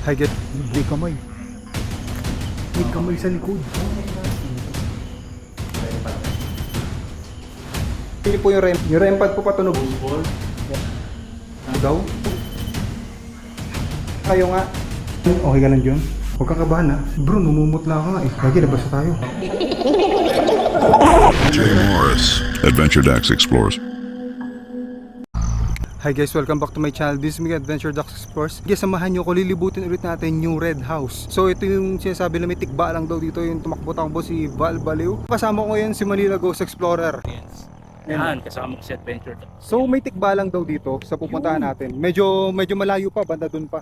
Hi guys, may kamay. May kamay sa likod. Hindi po yung rem. Yung rem pad po patunog. Daw? Kayo nga. Okay ka lang dyan? Huwag kang kabahan ha. Bro, numumutla ka nga eh. Lagi, labas na tayo. Jay Morris, Adventure Dax Explores. Hi guys, welcome back to my channel. This is me, Adventure Dax Explores. Guys, samahan nyo ako, lilibutin ulit natin yung Red House. So ito yung sinasabi na may tikba lang daw dito, yung tumakbo-takbo si Val Baliw. Kasama ko ngayon si Manila Ghost Explorer. Yan, kasama ko si Adventure. So may tikba lang daw dito sa pupuntahan natin. Medyo malayo pa, banda dun pa.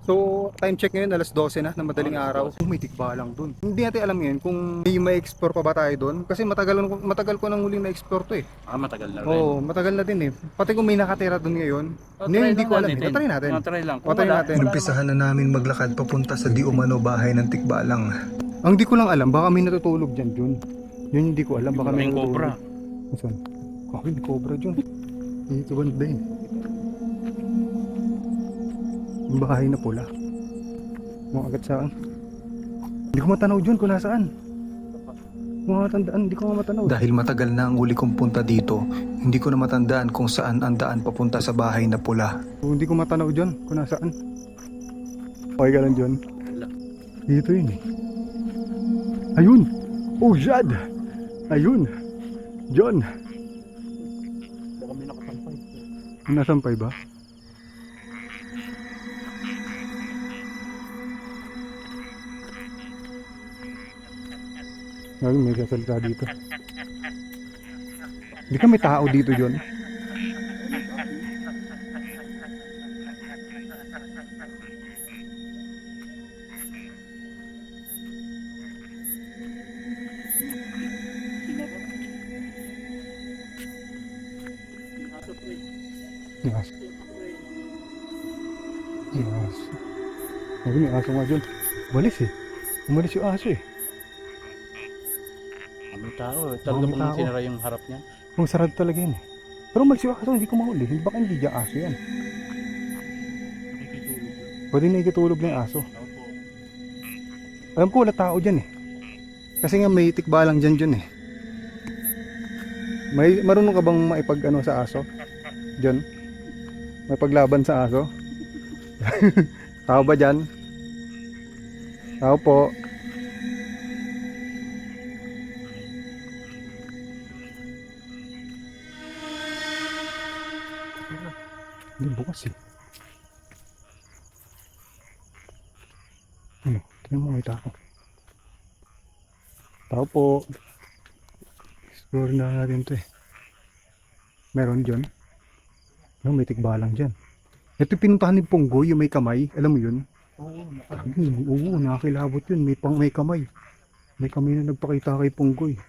So time check ngayon, alas 12 na madaling araw. May tikba lang dun. Hindi natin alam ngayon kung may explore pa ba tayo dun. Kasi matagal ko nang huling na-explore to eh. Matagal na rin. Oo, matagal na din eh. Pati kung may nakatira dun ngayon. Hindi ko alam. Try natin. Try lang. Try natin. Umpisahan na namin maglakad papunta sa di umano bahay ng tikbalang. Ang di ko lang alam, baka may natutulog dyan, Jun. Yun hindi ko alam, baka may May cobra. Saan? May cobra, Jun. Dito banda yun. Yung bahay na pula. Mga agad saan? Hindi ko matanaw, Jun, kung nasaan. Mga tandaan, hindi ko matanaw. Dahil matagal na ang uli kong punta dito, hindi ko na matandaan kung saan ang daan papunta sa bahay na pula. Hindi ko matanaw, Jun, kung nasaan. Okay ka lang, Jun. Dito yun eh. Ayun! Oh, Jad! Ayun! John! Baka may nakasampay. Nasampay ba? Ayun, may sasalita dito. Hindi ka may tao dito, John. Yes. Yes. Ayun, may aso nga, John. Umalis eh. Umalis yung aso eh. May tao. Talaga May bang tao. sinara yung harap niya? Kung sarado talaga yan eh. Pero umalis yung aso, hindi ko mahuli. Baka hindi dyan aso yan. Pwede na ikitulog na yung aso. Alam ko wala tao dyan eh. Kasi nga may tikba lang dyan eh. Marunong ka bang maipag ano sa aso? Dyan? May paglaban sa aso? Tao ba dyan? Tao po. Hindi bukas eh. Ano? Tingnan mo may tao. Tao po. Explore na natin to eh. Meron dyan. No, may tikbalang dyan. Ito yung pinuntahan ni Punggoy, yung may kamay. Alam mo yun? Oo, nakakilabot yun. May kamay. May kamay na nagpakita kay Punggoy.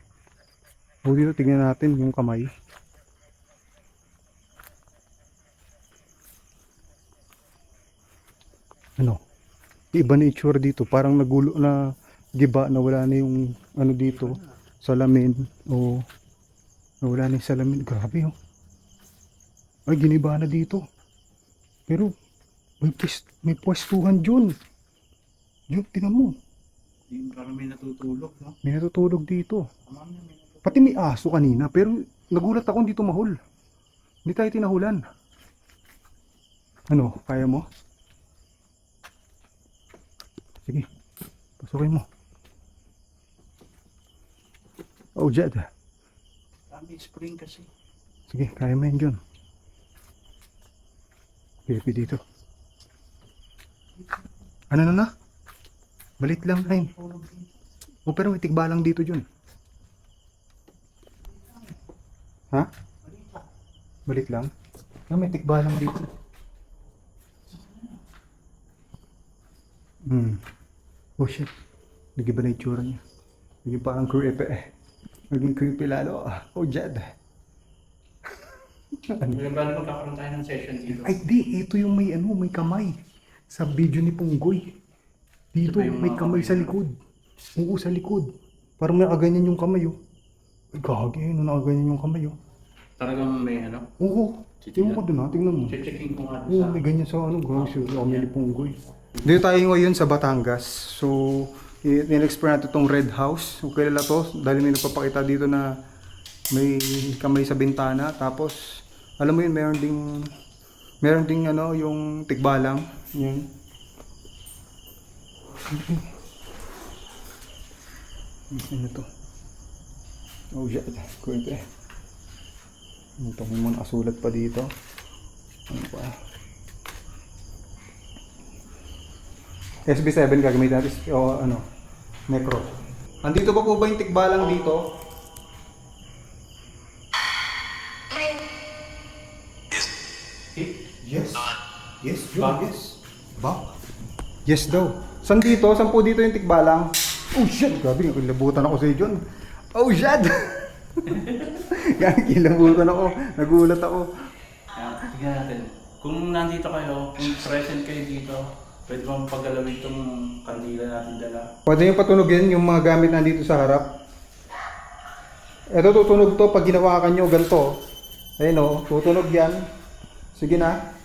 O dito, tingnan natin yung kamay. Ano? Iba na itsura dito. Parang nagulo na giba na wala na yung ano dito. Salamin. O nawala na yung salamin. Grabe oh. Ay, giniba na dito. Pero, may pwestuhan dyan. Dyan, tinan mo. Parang may natutulog, no? May natutulog dito. Pati may aso kanina. Pero, nagulat ako dito mahol. Hindi tayo tinahulan. Ano, kaya mo? Sige, pasukin mo. Oh, Jed. May spring kasi. Sige, kaya mo yun dyan. Pepe dito. Ano na? Balit lang tayo. O pero may tigba lang dito dyan. Ha? Balit lang? May tigba lang dito. Oh shit. Nagiba na itsura niya. Naging parang creepy eh. Naging creepy lalo. Oh Jed. Ilang ba na magkakaroon tayo ng session dito? Ay di, ito yung may ano, may kamay. Sa video ni Punggoy. Dito, Ito ba yung may mga kamay kamay sa likod. Oo, sa likod. Parang nakaganyan yung kamay oh. Ay gagi, nakaganyan yung kamay oh. Talagang may ano? Oo, tingnan ko dun ha, tingnan mo. Checking ko nga Oo, may ganyan sa ano, grocery. Kami ni Punggoy. Dito tayo ngayon sa Batangas. So, in-explore natin itong Red House. So, kilala to dahil may nagpapakita dito na may kamay sa bintana. Tapos, alam mo yun, meron ding ano, yung tikbalang. Yun. Ano to? Oh, shit. Kwento eh. Ito, may mga nakasulat pa dito. Ano pa? SB7 gagamitin natin o ano, necro. Andito pa po ba yung tikbalang dito? Yes. Yes, John, yes. Ba? Yes daw. Saan dito? Saan po dito yung tikbalang? Oh shit, grabe, kilabutan ako sa John. Oh shit! Kilabutan ako, nagulat ako. Tignan natin. Kung nandito kayo, kung present kayo dito, pwede bang paggalawin itong kandila natin dala? Pwede yung patunogin yung mga gamit nandito sa harap. Ito tutunog to pag ginawakan nyo ganito. Ayun o, tutunog yan. Sige na.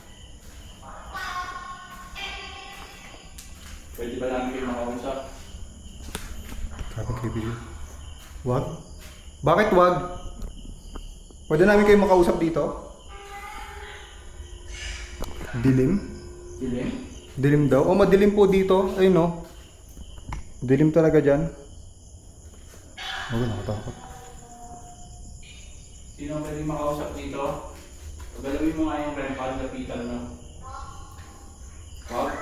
Pwede ba namin kayo makausap? Kapag review. Wag? Bakit wag? Pwede namin kayo makausap dito? Dilim? Dilim? Dilim daw? O madilim po dito. Ayun o. Dilim talaga dyan. Nakatakot. Sino ang pwede makausap dito? Paggalawin mo nga yung rempal, lapitan mo. Wag?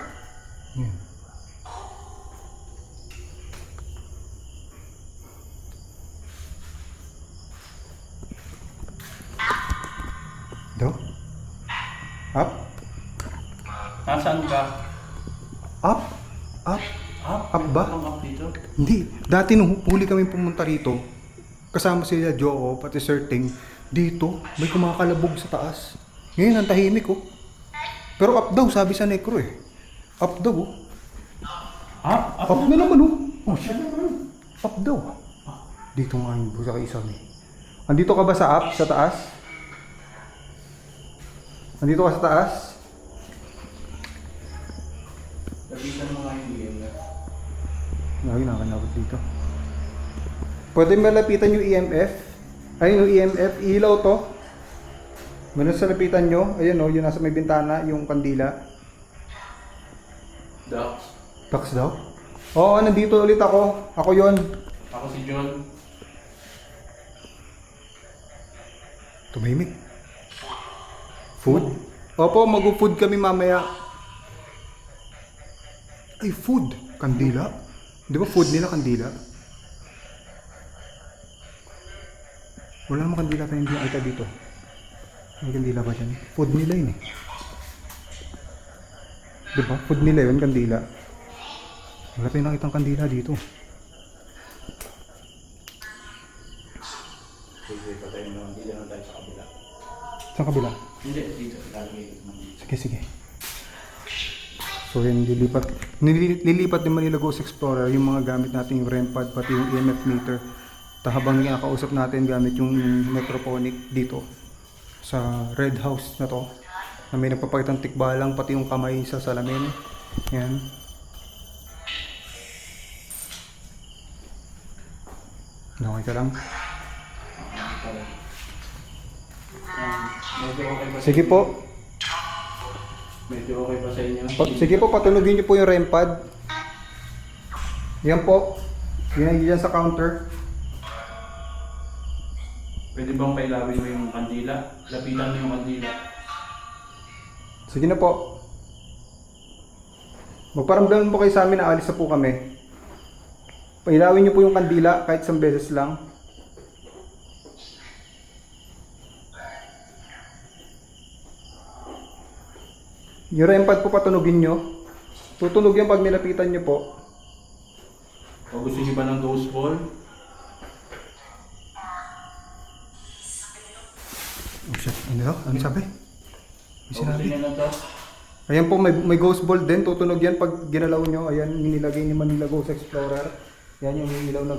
Yan. Daw? Up? Nasaan ka? Up? Up? Up ba? Ang up dito? Hindi. Dati nung huli kami pumunta rito, kasama sila Joko, pati Sir Ting, dito, may kumakalabog sa taas. Ngayon, ang tahimik oh. Pero up daw, sabi sa necro eh. Up daw oh. Up? Up na naman oh. Oh shit. Up daw. Dito nga yung busa kay isang eh. Andito ka ba sa up, sa taas? Andito ka sa taas? Lapitan mo nga yung DM na. Ay, nakanabot dito. Pwede malapitan yung EMF. Ayun yung EMF, ilaw to. Meron sa lapitan nyo. Ayun o, yung nasa may bintana, yung kandila. Dax. Tax daw? Oo, nandito ulit ako. Ako yon. Ako si John. Tumimik. Food? Opo, mag-food kami mamaya. Ay, food. Kandila? Di ba food nila kandila? Wala namang kandila tayo hindi nakita dito. May kandila ba dyan? Food nila yun eh. Di ba? Food nila yun, kandila. Wala tayong nakitang kandila dito. Pwede pa tayo naman. Hindi naman tayo sa kabila. Saan kabila? Hindi, dito. Lalagay ko naman dito. Sige, sige. So yan, nilipat din Manila Ghost Explorer yung mga gamit natin, yung REM pad, pati yung EMF meter. Habang kinakausap natin gamit yung necrophonic dito sa Red House na to, na may nagpapakitang tikbalang pati yung kamay sa salamin. Yan. Okay ka lang? Medyo okay ba sa Sige inyo? po. Medyo okay ba sa inyo? Sige po, patunogin niyo po yung REM pad. Yan po. Yan dyan sa counter. Pwede bang pailawin mo yung kandila? Lapitan mo yung kandila. Sige na po. Magparamdam po kayo sa amin na alis na po kami. Pailawin niyo po yung kandila kahit isang beses lang. Yung REM pad po patunogin nyo. Tutunog yan pag nilapitan nyo po. O gusto niyo ba ng ghost ball? Oh shit, ano daw? Ano sabi? May O gusto sinabi. niyo na to? Ayan po, may ghost ball din. Tutunog yan pag ginalaw nyo. Ayan, nilagay ni Manila Ghost Explorer. Yan yung ilaw na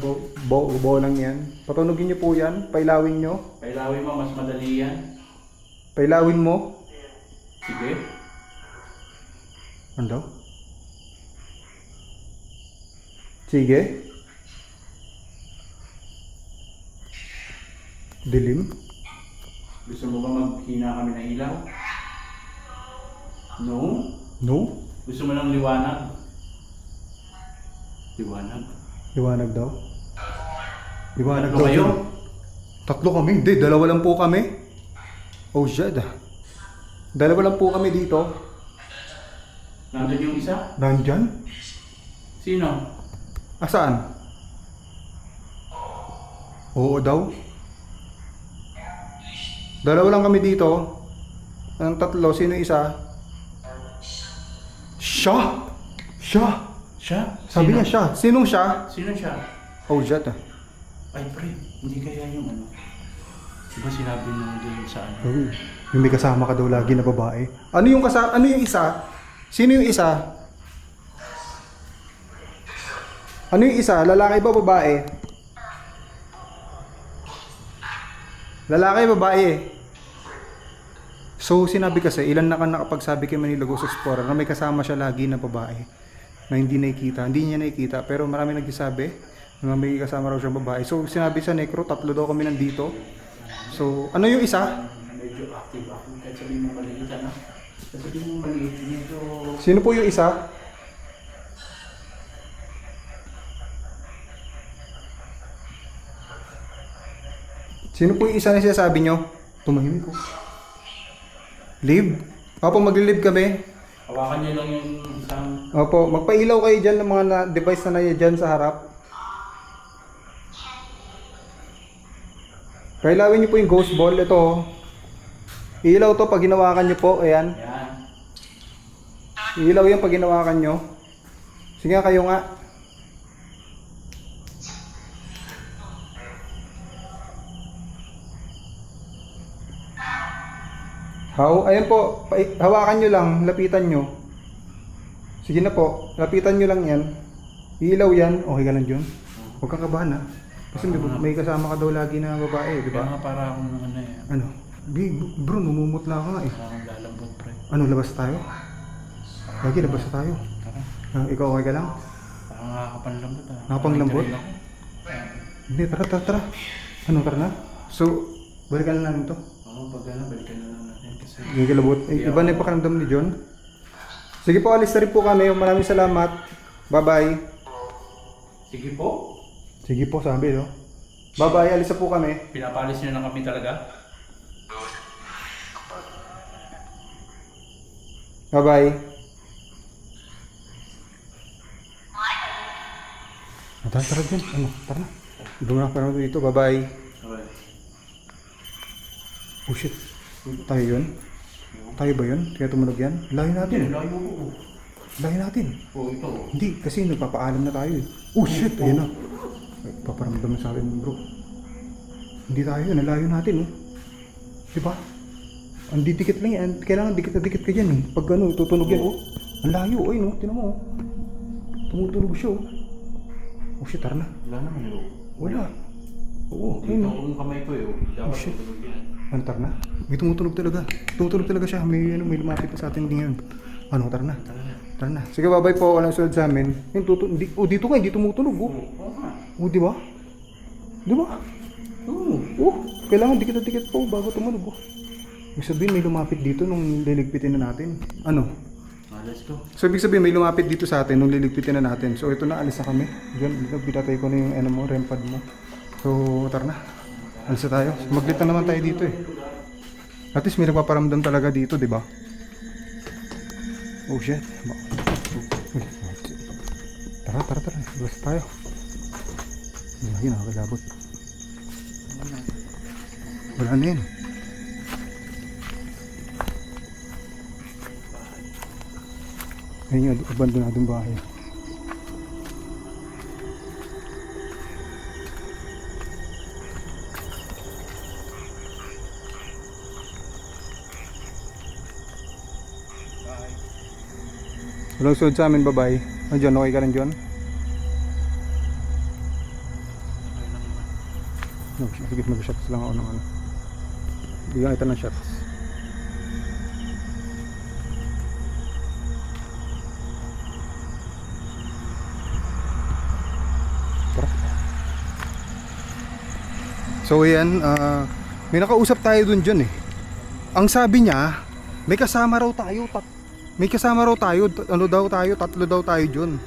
bolang yan. Patunogin nyo po yan. Pailawin nyo. Pailawin mo, mas madali yan. Pailawin mo. Sige. Ano daw? Sige. Dilim. Gusto mo ba maghina kami ng ilaw? No? No? Gusto mo ng liwanag? Liwanag? Liwanag daw. Liwanag Tatlo daw. kayo? dyan. Tatlo kami? Hindi, dalawa lang po kami. Oh shit. Dalawa lang po kami dito. Nandun yung isa? Nandyan? Sino? Asaan? Oo daw. Dalawa lang kami dito. Ang tatlo, sino yung isa? Siya! Siya! Siya? Sabi Sino? niya siya. Sinong siya? Sino siya? Oh shit. Ay, pre, hindi kaya yung ano? Diba sinabi nung doon sa ano? Oh, yung may kasama ka daw lagi na babae. Ano yung kasama? Ano yung isa? Sino yung isa? Ano yung isa? Lalaki ba babae? Lalaki babae. So sinabi kasi ilan na nakapagsabi kay Manila Ghost Explorer na may kasama siya lagi na babae na hindi nakikita. Hindi niya nakikita pero marami nagsasabi na may kasama raw siyang babae. So sinabi sa Necro, tatlo daw kami nandito. So ano yung isa? Medyo active ako. Kahit sabihin mo maliit, ano? Kahit sabihin mo maliit, medyo... Sino po yung isa? Sino po yung isa na sinasabi nyo? Tumahimik ko. Live? Opo, magli-live kami. Hawakan niyo lang yung isang... Opo, magpailaw kayo dyan ng mga device na naya dyan sa harap. Pailawin nyo po yung ghost ball. Ito oh. Ilaw to pag hinawakan nyo po. Ayan. Yan. Ilaw yan pag hinawakan nyo. Sige nga, kayo nga. Ayan po, hawakan nyo lang, lapitan nyo. Sige na po, lapitan nyo lang yan. Ilaw yan, okay ka lang dyan. Huwag kang kabahan ha. Kasi may kasama ka daw lagi na babae, di Kaya ba? nga para akong ano eh. Ano? Bro, namumutla ka nga eh. Para akong lalambot, pre. Ano, labas tayo? Lagi, labas na tayo. Tara. Ikaw okay ka lang? Parang nakakapanlambot ah. Nakapanglambot? Nakakapanlambot ako. Hindi, tara. Ano, tara na? So, balikan na namin to. Oo, pag ano, balikan na lang natin kasi... Yung kilabot. Iba na yung pakiramdam ni John. Sige po, alis na rin po kami. Maraming salamat. Bye-bye. Sige po. Sige po, sabi no. Bye-bye, alis na po kami. Pinapalis niyo na kami talaga. Bye-bye. Tara dyan. Ano, tara na. Ibang na parang dito. Bye-bye. Okay. Oh shit. Tayo yun? Tayo ba yun? Kaya tumunog yan? Layo natin. Layo mo. Layo natin. Oo, ito. Hindi, kasi nagpapaalam na tayo eh. Oh shit, ayun na. Ay, paparamdam sa akin bro. Hindi tayo yun, nalayo natin oh. Diba? Ang didikit lang yan, kailangan dikit na dikit ka dyan eh. Pag ano, tutunog yan oh. Ang layo, ayun oh, tinan mo oh. Tumutunog siya oh. Oh shit, tara na. Wala naman yun. Wala. Oo, Dito ayun oh. kung kamay ko eh. Dapat shit. tutulog yan. Ano, tara na? May tumutunog talaga. Tumutunog talaga siya, may lumapit na sa atin ngayon. Ano, tara na. Tara na. Sige, bye-bye po. Walang sunod sa amin. Yung dito nga, hindi tumutunog oh. Oo nga. Oh, di ba? Di ba? Oo. Oh, kailangan dikit na dikit po bago tumunog. Oh. Ibig sabihin may lumapit dito nung liligpitin na natin. Ano? Let's go. So ibig sabihin may lumapit dito sa atin nung liligpitin na natin. So ito na, alis na kami. Diyan, pinatay ko na yung ano mo, rempad mo. So tara na. Alis na tayo. Maglit na naman tayo dito eh. At least may nagpaparamdam talaga dito, di ba? Oh shit. Uy. Tara. Alis tayo. Lagi nakakilabot. Wala na yun. Ayun yung abandonadong bahay. Walang sunod sa amin, bye-bye. John, okay ka lang, John? No, sige, mag-shots lang ako ng ano. Bigyan kita ng shots. So yan, may nakausap tayo dun dyan eh. Ang sabi niya, may kasama raw tayo. Ano daw tayo? 3 daw tayo dyan.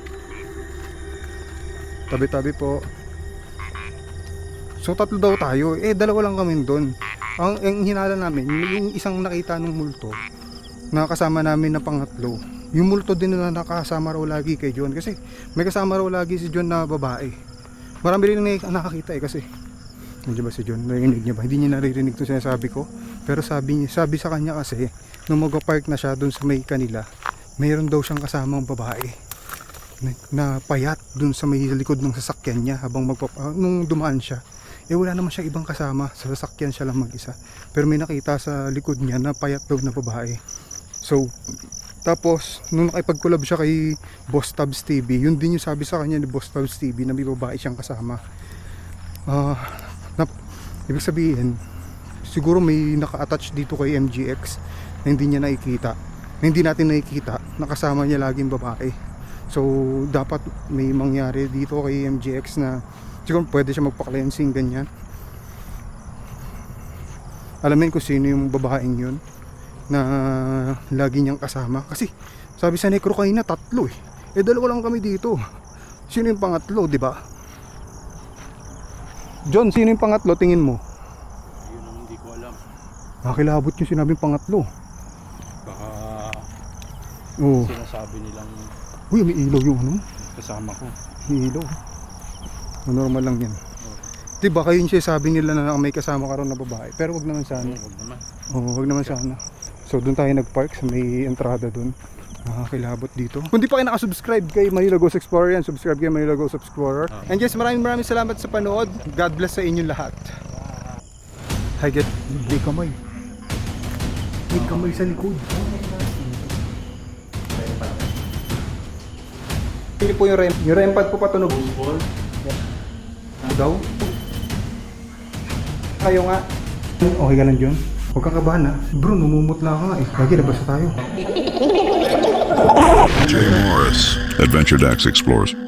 Tabi-tabi po. So 3 daw tayo. 2 lang kami dun. Ang hinala namin, yung isang nakita ng multo na kasama namin na pangatlo. Yung multo din na nakasama raw lagi kay John. Kasi may kasama raw lagi si John na babae. Marami rin nakakita kasi. Nandiyan ba si John? Narinig niya ba? Hindi niya naririnig to sinasabi ko. Pero sabi sa kanya kasi, nung mag-park na siya dun sa may kanila, mayroon daw siyang kasamang babae na payat dun sa may likod ng sasakyan niya habang nung dumaan siya. Wala naman siya ibang kasama. Sa sasakyan siya lang mag-isa. Pero may nakita sa likod niya na payat daw na babae. So, tapos, nung nakipag-collab siya kay Boss Tabs TV, yun din yung sabi sa kanya ni Boss Tabs TV na may babae siyang kasama. Ibig sabihin, siguro may naka-attach dito kay MGX na hindi niya nakikita, na hindi natin nakikita, nakasama niya laging babae. So, dapat may mangyari dito kay MGX na siguro pwede siya magpa-cleansing ganyan. Alamin ko sino yung babaeng yun na lagi niyang kasama. Kasi sabi sa Necro kanina 3 eh. 2 lang kami dito. Sino yung pangatlo, di ba? John, sino yung pangatlo tingin mo? Yun ang hindi ko alam. Nakakilabot yung sinabing pangatlo. Baka Oo. sinasabi nilang Uy, may ilaw yung ano? kasama ko. May ilaw. Normal lang yan. Diba kayo yung sabi nila na may kasama ka rin na babae. Pero wag naman sana. Huwag naman. Oo, wag naman sana. So doon tayo nag-park sa may entrada doon. Nakakilabot dito. Kung di pa kayo nakasubscribe kay Manila Ghost Explorer yan, subscribe kay Manila Ghost Explorer. And yes, maraming salamat sa panood. God bless sa inyong lahat. Hi, get. May kamay. May kamay sa likod. Pili po yung REM pad po patunog. Ball. Daw? Kayo nga. Okay ka lang, John? Huwag kang kabahan ha. Bro, numumutla ka nga eh. Lagi nabasa tayo. Jay Morris, Adventure Dax Explores.